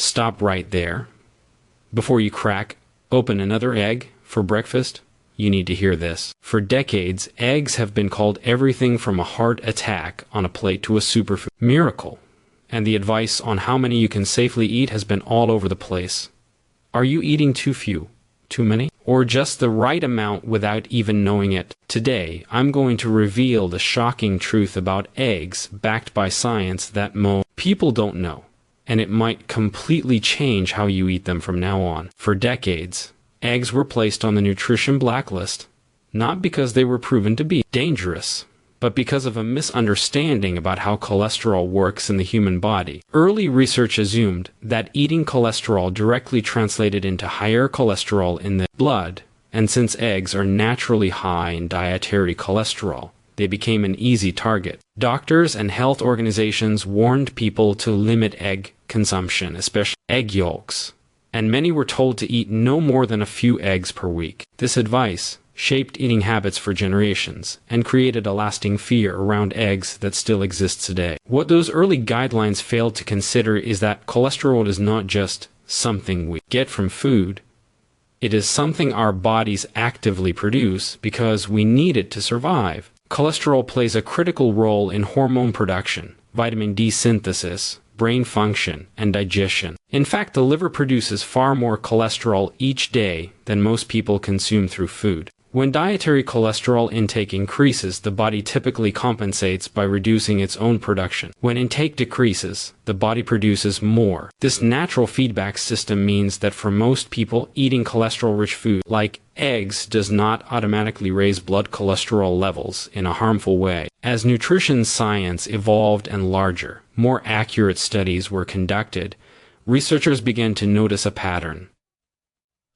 Stop right there. Before you crack open another egg for breakfast, you need to hear this. For decades, eggs have been called everything from a heart attack on a plate to a superfood miracle, and the advice on how many you can safely eat has been all over the place. Are you eating too few, too many, or just the right amount without even knowing it? Today, I'm going to reveal the shocking truth about eggs backed by science that most people don't know, and it might completely change how you eat them from now on. For decades, eggs were placed on the nutrition blacklist, not because they were proven to be dangerous, but because of a misunderstanding about how cholesterol works in the human body. Early research assumed that eating cholesterol directly translated into higher cholesterol in the blood, and since eggs are naturally high in dietary cholesterol, they became an easy target. Doctors and health organizations warned people to limit egg consumption, especially egg yolks, and many were told to eat no more than a few eggs per week. This advice shaped eating habits for generations and created a lasting fear around eggs that still exists today. What those early guidelines failed to consider is that cholesterol is not just something we get from food. It is something our bodies actively produce because we need it to survive. Cholesterol plays a critical role in hormone production, vitamin D synthesis, brain function, and digestion. In fact, the liver produces far more cholesterol each day than most people consume through food. When dietary cholesterol intake increases, the body typically compensates by reducing its own production. When intake decreases, the body produces more. This natural feedback system means that for most people, eating cholesterol-rich food like eggs does not automatically raise blood cholesterol levels in a harmful way. As nutrition science evolved and larger, more accurate studies were conducted, researchers began to notice a pattern.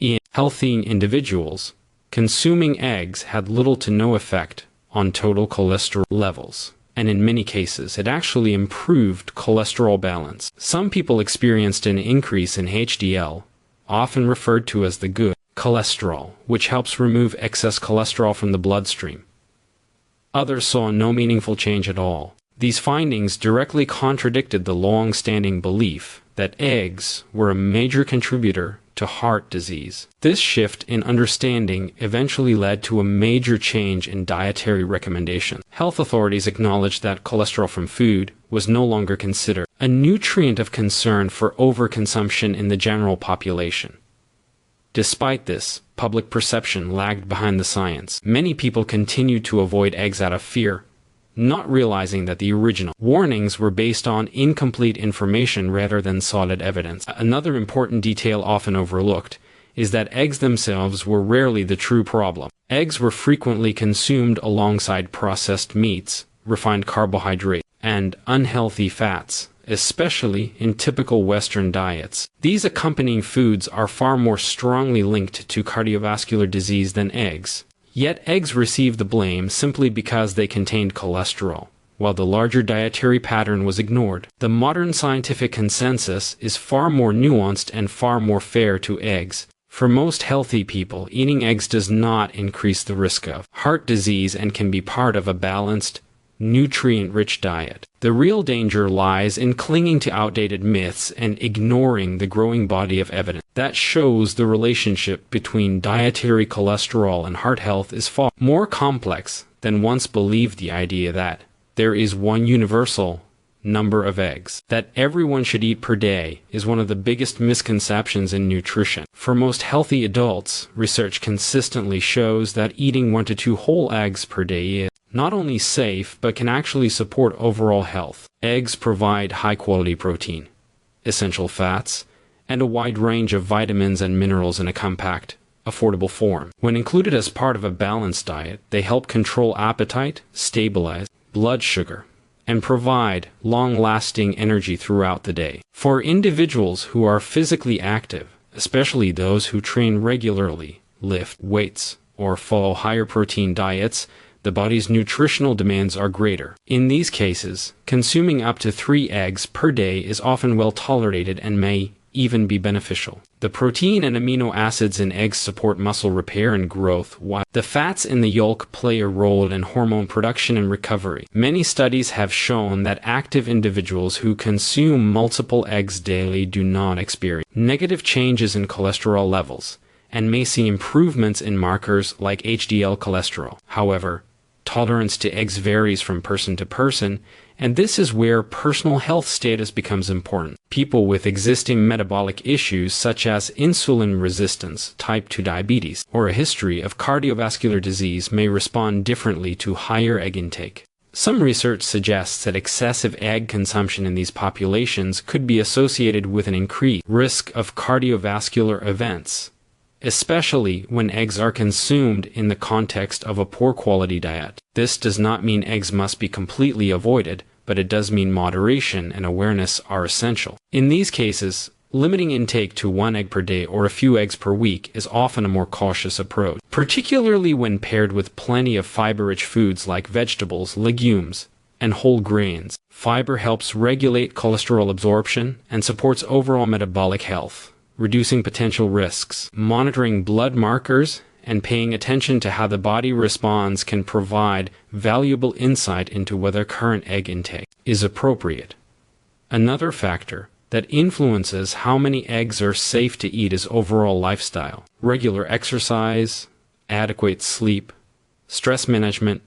In healthy individuals, consuming eggs had little to no effect on total cholesterol levels, and in many cases it actually improved cholesterol balance. Some people experienced an increase in HDL, often referred to as the good cholesterol, which helps remove excess cholesterol from the bloodstream. Others saw no meaningful change at all. These findings directly contradicted the long-standing belief that eggs were a major contributor to heart disease. This shift in understanding eventually led to a major change in dietary recommendations. Health authorities acknowledged that cholesterol from food was no longer considered a nutrient of concern for overconsumption in the general population. Despite this, public perception lagged behind the science. Many people continued to avoid eggs out of fear, not realizing that the original warnings were based on incomplete information rather than solid evidence. Another important detail often overlooked is that eggs themselves were rarely the true problem. Eggs were frequently consumed alongside processed meats, refined carbohydrates, and unhealthy fats, especially in typical Western diets. These accompanying foods are far more strongly linked to cardiovascular disease than eggs. Yet eggs receive the blame simply because they contained cholesterol, while the larger dietary pattern was ignored. The modern scientific consensus is far more nuanced and far more fair to eggs. For most healthy people, eating eggs does not increase the risk of heart disease and can be part of a balanced, nutrient-rich diet. The real danger lies in clinging to outdated myths and ignoring the growing body of evidence that shows the relationship between dietary cholesterol and heart health is far more complex than once believed. The idea that there is one universal number of eggs that everyone should eat per day is one of the biggest misconceptions in nutrition. For most healthy adults, research consistently shows that eating 1 to 2 whole eggs per day is not only safe, but can actually support overall health. Eggs provide high-quality protein, essential fats, and a wide range of vitamins and minerals in a compact, affordable form. When included as part of a balanced diet, they help control appetite, stabilize blood sugar, and provide long-lasting energy throughout the day. For individuals who are physically active, especially those who train regularly, lift weights, or follow higher protein diets, the body's nutritional demands are greater. In these cases, consuming up to 3 eggs per day is often well tolerated and may even be beneficial. The protein and amino acids in eggs support muscle repair and growth, while the fats in the yolk play a role in hormone production and recovery. Many studies have shown that active individuals who consume multiple eggs daily do not experience negative changes in cholesterol levels and may see improvements in markers like HDL cholesterol. However, tolerance to eggs varies from person to person, and this is where personal health status becomes important. People with existing metabolic issues such as insulin resistance, type 2 diabetes, or a history of cardiovascular disease may respond differently to higher egg intake. Some research suggests that excessive egg consumption in these populations could be associated with an increased risk of cardiovascular events, especially when eggs are consumed in the context of a poor quality diet. This does not mean eggs must be completely avoided, but it does mean moderation and awareness are essential. In these cases, limiting intake to 1 egg per day or a few eggs per week is often a more cautious approach, particularly when paired with plenty of fiber-rich foods like vegetables, legumes, and whole grains. Fiber helps regulate cholesterol absorption and supports overall metabolic health, reducing potential risks. Monitoring blood markers and paying attention to how the body responds can provide valuable insight into whether current egg intake is appropriate. Another factor that influences how many eggs are safe to eat is overall lifestyle. Regular exercise, adequate sleep, stress management,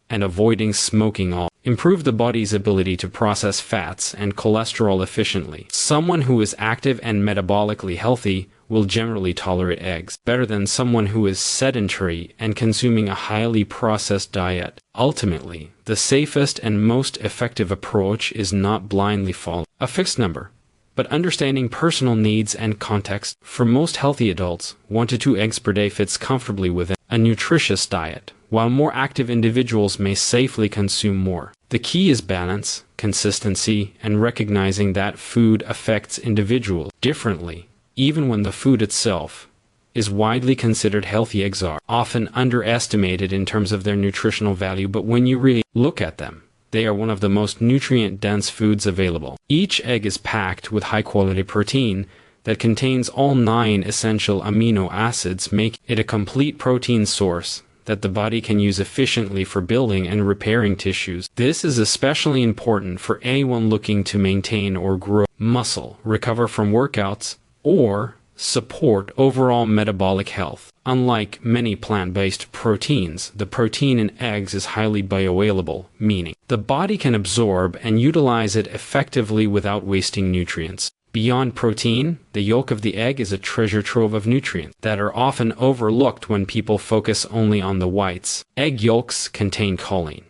and avoiding smoking all improve the body's ability to process fats and cholesterol efficiently. Someone who is active and metabolically healthy will generally tolerate eggs better than someone who is sedentary and consuming a highly processed diet. Ultimately, the safest and most effective approach is not blindly following a fixed number, but understanding personal needs and context. For most healthy adults, 1 to 2 eggs per day fits comfortably within a nutritious diet, while more active individuals may safely consume more. The key is balance, consistency, and recognizing that food affects individuals differently. Even when the food itself is widely considered healthy, eggs are often underestimated in terms of their nutritional value, but when you really look at them, they are one of the most nutrient-dense foods available. Each egg is packed with high-quality protein that contains all 9 essential amino acids, making it a complete protein source that the body can use efficiently for building and repairing tissues. This is especially important for anyone looking to maintain or grow muscle, recover from workouts, or support overall metabolic health. Unlike many plant-based proteins, the protein in eggs is highly bioavailable, meaning the body can absorb and utilize it effectively without wasting nutrients. Beyond protein, the yolk of the egg is a treasure trove of nutrients that are often overlooked when people focus only on the whites. Egg yolks contain choline,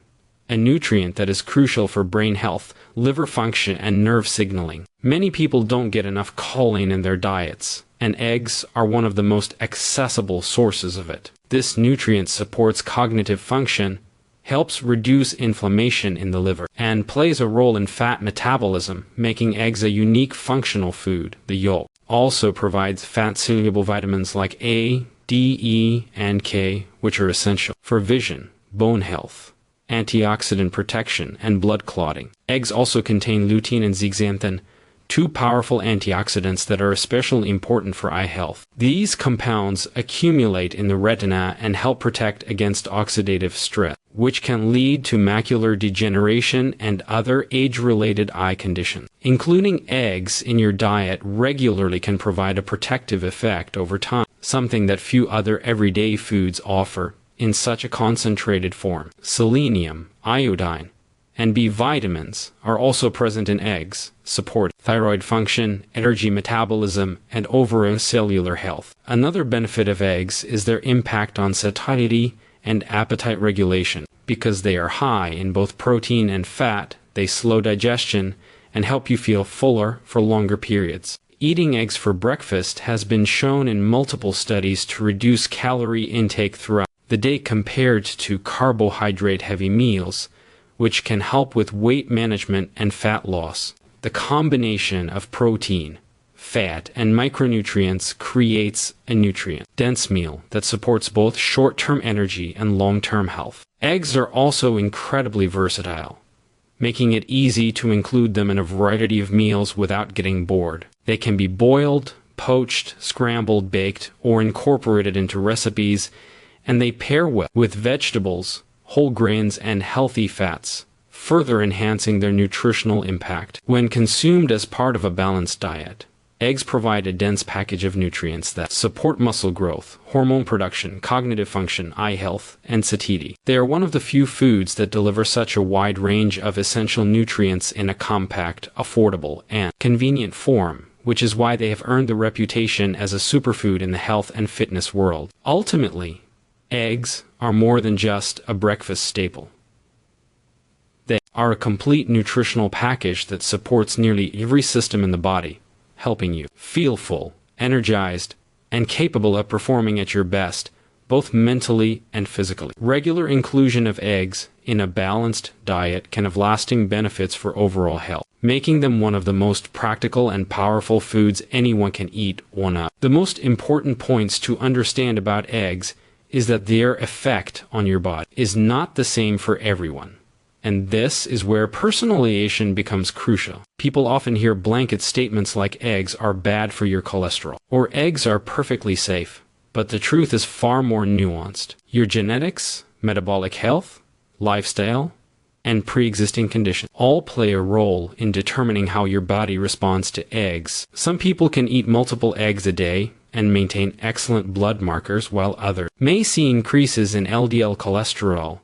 a nutrient that is crucial for brain health, liver function, and nerve signaling. Many people don't get enough choline in their diets, and eggs are one of the most accessible sources of it. This nutrient supports cognitive function, helps reduce inflammation in the liver, and plays a role in fat metabolism, making eggs a unique functional food. The yolk also provides fat-soluble vitamins like A, D, E, and K, which are essential for vision, bone health, antioxidant protection, and blood clotting. Eggs also contain lutein and zeaxanthin, 2 powerful antioxidants that are especially important for eye health. These compounds accumulate in the retina and help protect against oxidative stress, which can lead to macular degeneration and other age-related eye conditions. Including eggs in your diet regularly can provide a protective effect over time, something that few other everyday foods offer in such a concentrated form. Selenium, iodine, and B vitamins are also present in eggs, support thyroid function, energy metabolism, and overall cellular health. Another benefit of eggs is their impact on satiety and appetite regulation. Because they are high in both protein and fat, they slow digestion and help you feel fuller for longer periods. Eating eggs for breakfast has been shown in multiple studies to reduce calorie intake throughout the day compared to carbohydrate-heavy meals, which can help with weight management and fat loss. The combination of protein, fat, and micronutrients creates a nutrient-dense meal that supports both short-term energy and long-term health. Eggs are also incredibly versatile, making it easy to include them in a variety of meals without getting bored. They can be boiled, poached, scrambled, baked, or incorporated into recipes, and they pair well with vegetables, whole grains, and healthy fats, further enhancing their nutritional impact. When consumed as part of a balanced diet, eggs provide a dense package of nutrients that support muscle growth, hormone production, cognitive function, eye health, and satiety. They are one of the few foods that deliver such a wide range of essential nutrients in a compact, affordable, and convenient form, which is why they have earned the reputation as a superfood in the health and fitness world. Ultimately, eggs are more than just a breakfast staple. They are a complete nutritional package that supports nearly every system in the body, helping you feel full, energized, and capable of performing at your best, both mentally and physically. Regular inclusion of eggs in a balanced diet can have lasting benefits for overall health, making them one of the most practical and powerful foods anyone can eat or not. The most important points to understand about eggs is that their effect on your body is not the same for everyone. And this is where personalization becomes crucial. People often hear blanket statements like eggs are bad for your cholesterol, or eggs are perfectly safe. But the truth is far more nuanced. Your genetics, metabolic health, lifestyle, and pre-existing conditions all play a role in determining how your body responds to eggs. Some people can eat multiple eggs a day and maintain excellent blood markers, while others may see increases in LDL cholesterol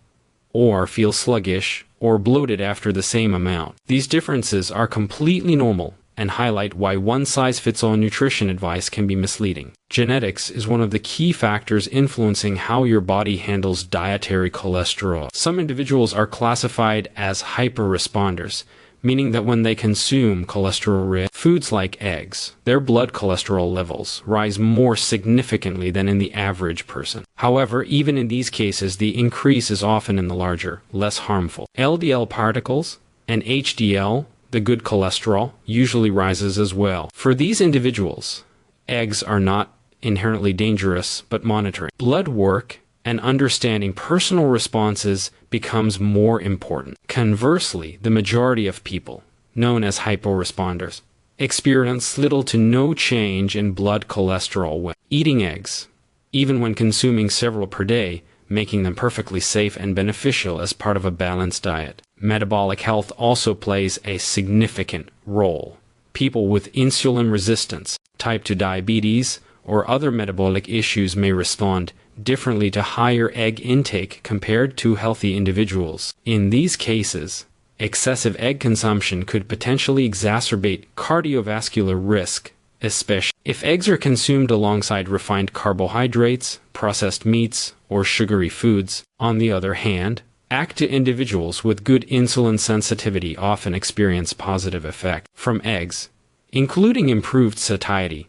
or feel sluggish or bloated after the same amount. These differences are completely normal and highlight why one-size-fits-all nutrition advice can be misleading. Genetics is one of the key factors influencing how your body handles dietary cholesterol. Some individuals are classified as hyperresponders, meaning that when they consume cholesterol-rich foods like eggs, their blood cholesterol levels rise more significantly than in the average person. However, even in these cases, the increase is often in the larger, less harmful LDL particles, and HDL, the good cholesterol, usually rises as well. For these individuals, eggs are not inherently dangerous, but monitoring blood work and understanding personal responses becomes more important. Conversely, the majority of people, known as hyporesponders, experience little to no change in blood cholesterol when eating eggs, even when consuming several per day, making them perfectly safe and beneficial as part of a balanced diet. Metabolic health also plays a significant role. People with insulin resistance, type 2 diabetes, or other metabolic issues may respond differently to higher egg intake compared to healthy individuals. In these cases, excessive egg consumption could potentially exacerbate cardiovascular risk, especially if eggs are consumed alongside refined carbohydrates, processed meats, or sugary foods. On the other hand, active individuals with good insulin sensitivity often experience positive effects from eggs, including improved satiety,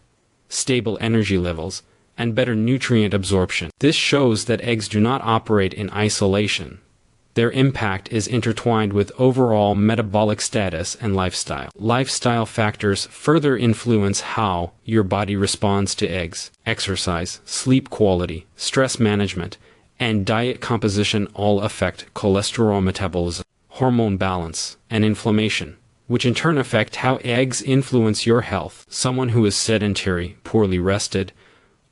stable energy levels, and better nutrient absorption. This shows that eggs do not operate in isolation. Their impact is intertwined with overall metabolic status and lifestyle. Lifestyle factors further influence how your body responds to eggs. Exercise, sleep quality, stress management, and diet composition all affect cholesterol metabolism, hormone balance, and inflammation, which in turn affect how eggs influence your health. Someone who is sedentary, poorly rested,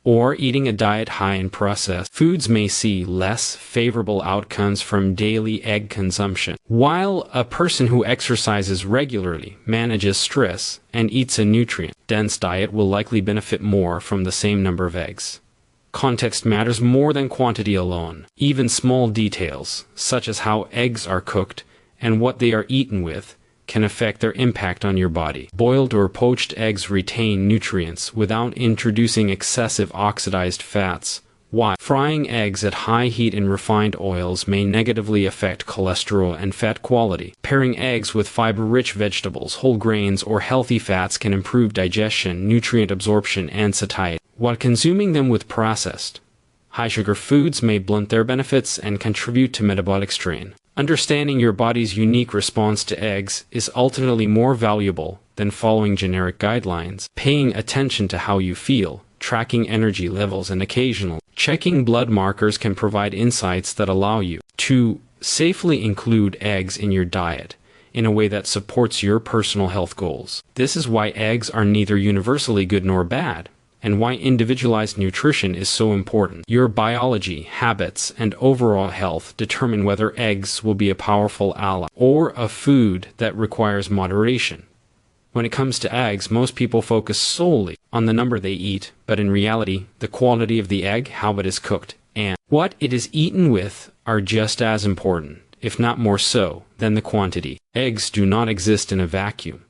or eating a diet high in processed foods may see less favorable outcomes from daily egg consumption, while a person who exercises regularly, manages stress, and eats a nutrient-dense diet will likely benefit more from the same number of eggs. Context matters more than quantity alone. Even small details, such as how eggs are cooked and what they are eaten with, can affect their impact on your body. Boiled or poached eggs retain nutrients without introducing excessive oxidized fats, while frying eggs at high heat in refined oils may negatively affect cholesterol and fat quality. Pairing eggs with fiber-rich vegetables, whole grains, or healthy fats can improve digestion, nutrient absorption, and satiety, while consuming them with processed, high-sugar foods may blunt their benefits and contribute to metabolic strain. Understanding your body's unique response to eggs is ultimately more valuable than following generic guidelines. Paying attention to how you feel, tracking energy levels, and occasionally checking blood markers can provide insights that allow you to safely include eggs in your diet in a way that supports your personal health goals. This is why eggs are neither universally good nor bad, and why individualized nutrition is so important. Your biology, habits, and overall health determine whether eggs will be a powerful ally or a food that requires moderation. When it comes to eggs, most people focus solely on the number they eat, but in reality, the quality of the egg, how it is cooked, and what it is eaten with are just as important, if not more so, than the quantity. Eggs do not exist in a vacuum,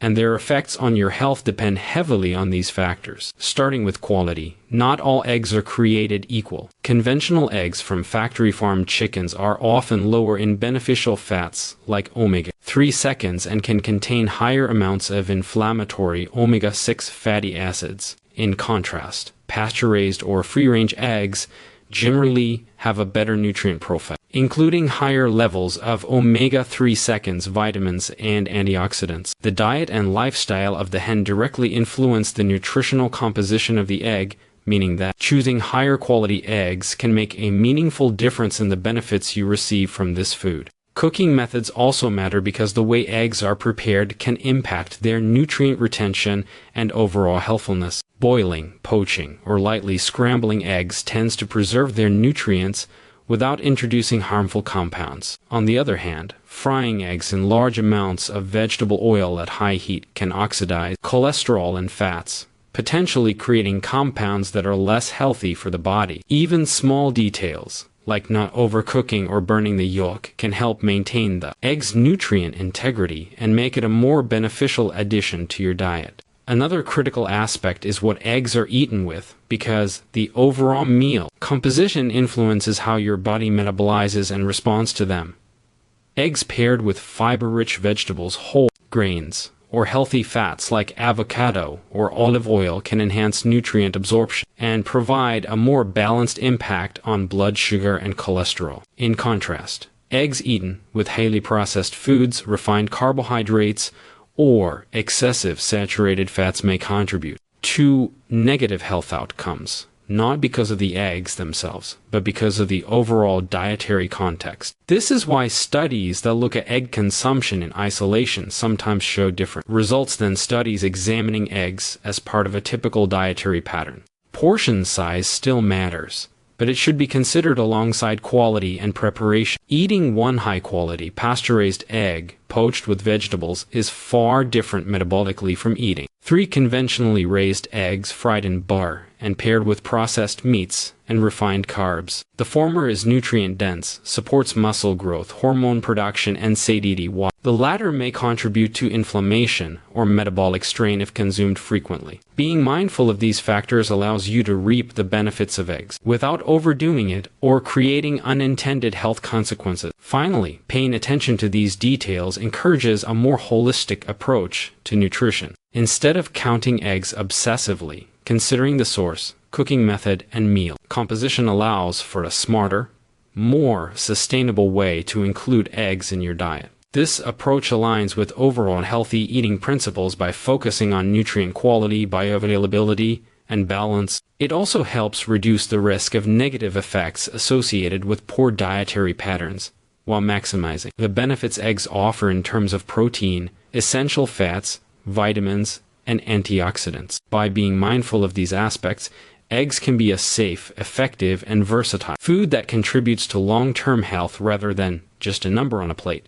and their effects on your health depend heavily on these factors. Starting with quality, not all eggs are created equal. Conventional eggs from factory-farmed chickens are often lower in beneficial fats like omega-3 and can contain higher amounts of inflammatory omega-6 fatty acids. In contrast, pasture-raised or free-range eggs generally have a better nutrient profile, including higher levels of omega-3 vitamins and antioxidants. The diet and lifestyle of the hen directly influence the nutritional composition of the egg, meaning that choosing higher quality eggs can make a meaningful difference in the benefits you receive from this food. Cooking methods also matter because the way eggs are prepared can impact their nutrient retention and overall healthfulness. Boiling, poaching, or lightly scrambling eggs tends to preserve their nutrients without introducing harmful compounds. On the other hand, frying eggs in large amounts of vegetable oil at high heat can oxidize cholesterol and fats, potentially creating compounds that are less healthy for the body. Even small details, like not overcooking or burning the yolk, can help maintain the egg's nutrient integrity and make it a more beneficial addition to your diet. Another critical aspect is what eggs are eaten with, because the overall meal composition influences how your body metabolizes and responds to them. Eggs paired with fiber-rich vegetables, whole grains, or healthy fats like avocado or olive oil can enhance nutrient absorption and provide a more balanced impact on blood sugar and cholesterol. In contrast, eggs eaten with highly processed foods, refined carbohydrates, or excessive saturated fats may contribute to negative health outcomes, not because of the eggs themselves, but because of the overall dietary context. This is why studies that look at egg consumption in isolation sometimes show different results than studies examining eggs as part of a typical dietary pattern. Portion size still matters, but it should be considered alongside quality and preparation. Eating one high-quality, pasture-raised egg poached with vegetables is far different metabolically from eating 3 conventionally raised eggs fried in butter and paired with processed meats and refined carbs. The former is nutrient-dense, supports muscle growth, hormone production, and satiety, while the latter may contribute to inflammation or metabolic strain if consumed frequently. Being mindful of these factors allows you to reap the benefits of eggs without overdoing it or creating unintended health consequences. Finally, paying attention to these details encourages a more holistic approach to nutrition. Instead of counting eggs obsessively, considering the source, cooking method, and meal composition allows for a smarter, more sustainable way to include eggs in your diet. This approach aligns with overall healthy eating principles by focusing on nutrient quality, bioavailability, and balance. It also helps reduce the risk of negative effects associated with poor dietary patterns, while maximizing the benefits eggs offer in terms of protein, essential fats, vitamins, and antioxidants. By being mindful of these aspects, eggs can be a safe, effective, and versatile food that contributes to long-term health rather than just a number on a plate.